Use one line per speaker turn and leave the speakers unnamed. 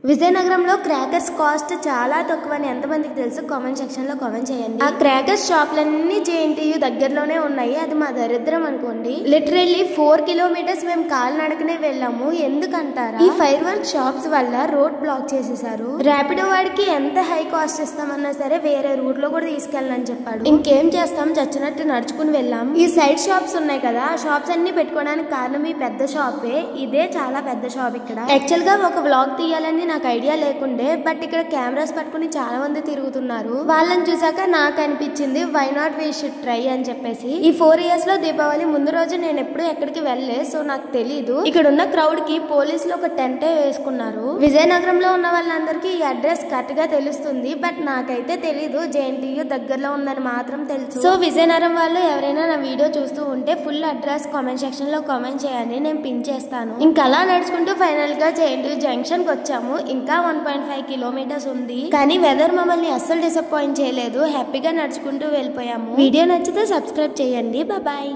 విజయనగరంలో crackers cost చాలా తక్కువని ఎంతమందికి తెలుసు? కామెంట్ సెక్షన్ లో కామెంట్ చేయండి. ఆ క్రాకర్స్ షాప్లన్నీ జేఎన్టీయూ దగ్గరలోనే ఉన్నాయి. అది మా దరిద్రం అనుకోండి. లిటరల్లీ 4 కిలోమీటర్స్ మేము కాలినడకనే వెళ్ళాము. ఎందుకంటారా? ఈ ఫైర్ వర్క్ షాప్స్ వల్ల రోడ్ బ్లాక్ చేసేసారు. ర్యాపిడో వాడికి ఎంత హై కాస్ట్ ఇస్తామన్నా సరే వేరే రూట్ లో కూడా తీసుకెళ్ళని చెప్పాడు. ఇంకేం చేస్తాం, చచ్చినట్టు నడుచుకుని వెళ్ళాం. ఈ సైడ్ షాప్స్ ఉన్నాయి కదా, ఆ షాప్స్ అన్ని పెట్టుకోవడానికి కారణం ఈ పెద్ద షాపే. ఇదే చాలా పెద్ద షాప్. ఇక్కడ యాక్చువల్ గా ఒక వ్లాగ్ తీయాలని నాకు ఐడియా లేకుండే, బట్ ఇక్కడ కెమెరాస్ పట్టుకుని చాలా మంది తిరుగుతున్నారు. వాళ్ళని చూసాక నాకు అనిపించింది why not we should try అని చెప్పేసి. ఈ 4 ఇయర్స్ లో దీపావళి ముందు రోజు నేను ఎప్పుడు ఎక్కడికి వెళ్ళే, సో నాకు తెలీదు. ఇక్కడ ఉన్న క్రౌడ్ కి పోలీసులు ఒక టెంటే వేసుకున్నారు. విజయనగరంలో ఉన్న వాళ్ళందరికీ ఈ అడ్రస్ కరెక్ట్ గా తెలుస్తుంది, బట్ నాకైతే తెలీదు. జేఎన్టీయూ దగ్గరలో ఉందని మాత్రం తెలుసు. సో విజయనగరం వాళ్ళు ఎవరైనా నా వీడియో చూస్తూ ఉంటే ఫుల్ అడ్రస్ కామెంట్ సెక్షన్ లో కామెంట్ చేయండి, నేను పిన్ చేస్తాను. ఇంకా అలా నడుచుకుంటూ ఫైనల్ గా జేఎన్టీయూ జంక్షన్ కి వచ్చాము. ఇంకా 1.5 కిలోమీటర్స్ ఉంది, కానీ వెదర్ మమ్మల్ని అస్సలు డిసప్పాయింట్ చేయలేదు. హ్యాపీగా నడుచుకుంటూ వెళ్ళిపోయాము. వీడియో నచ్చితే సబ్స్క్రైబ్ చేయండి. బాయ్.